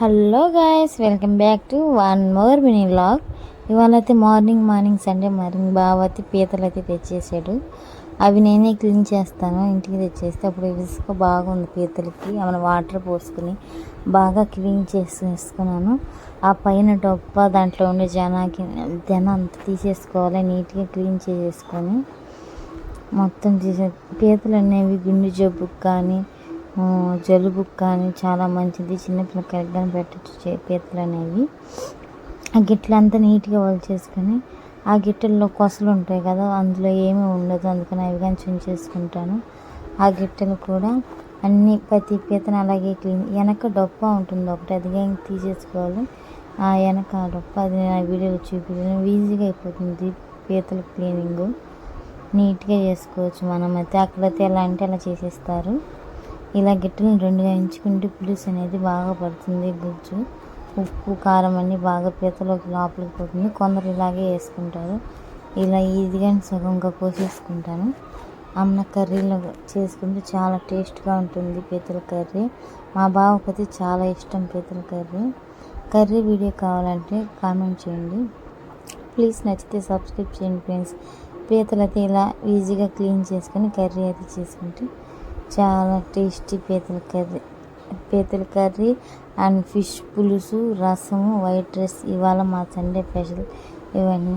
Hello guys, welcome back to one more mini vlog. ఇవాళ అయితే morning Sunday morning బావ అయితే పీతలు అయితే తెచ్చేసాడు. అవి నేనే క్లీన్ చేస్తాను. ఇంటికి తెచ్చేస్తే అప్పుడు ఇసుక బాగుంది పీతలకి. ఏమైనా వాటర్ పోసుకుని బాగా క్లీన్ చేసుకున్నాను. ఆ పైన డొప్ప దాంట్లో ఉండే జనం అంతా తీసేసుకోవాలి. నీట్గా క్లీన్ చేసేసుకొని మొత్తం పీతలు అనేవి గుండె జబ్బుకు కానీ జలుబుకు కానీ చాలా మంచిది. చిన్నపిల్లకాయలకు కానీ పెట్టచ్చు పీతలు అనేవి. ఆ గిట్లంతా నీట్గా చేసుకొని ఆ గిట్టెల్లో కొసలు ఉంటాయి కదా, అందులో ఏమీ ఉండదు. అందుకని అవి కానీ చుంచేసుకుంటాను. ఆ గిట్టెలు కూడా అన్నీ ప్రతి పీతను అలాగే క్లీన్. వెనక డొప్ప ఉంటుంది ఒకటి, అది కానీ తీసేసుకోవాలి. ఆ వెనక డొప్ప అది నేను ఆ వీడియోలో చూపించాను. ఈజీగా అయిపోతుంది పీతల క్లీనింగు. నీట్గా చేసుకోవచ్చు. మనమైతే అక్కడైతే ఎలా అంటే అలా చేసేస్తారు. ఇలా గిట్టెలను రెండుగా ఎంచుకుంటే పులుసు అనేది బాగా పడుతుంది. గుజ్జు, ఉప్పు, కారం అన్నీ బాగా పీతలోకి లోపలికి పోతుంది. కొందరు ఇలాగే వేసుకుంటారు. ఇలా ఈజీగా సగంగా కోసేసుకుంటాను. అమ్మ కర్రీలో చేసుకుంటే చాలా టేస్ట్గా ఉంటుంది పీతల కర్రీ. మా బావకైతే చాలా ఇష్టం పీతల కర్రీ వీడియో కావాలంటే కామెంట్ చేయండి. ప్లీజ్ నచ్చితే సబ్స్క్రైబ్ చేయండి ఫ్రెండ్స్. పీతలు అయితే ఇలా ఈజీగా క్లీన్ చేసుకొని కర్రీ అయితే చేసుకుంటే చాలా టేస్టీ పీతల కర్రీ అండ్ ఫిష్ పులుసు, రసము, వైట్ రైస్. ఇవాళ మా సండే స్పెషల్ ఇవన్నీ.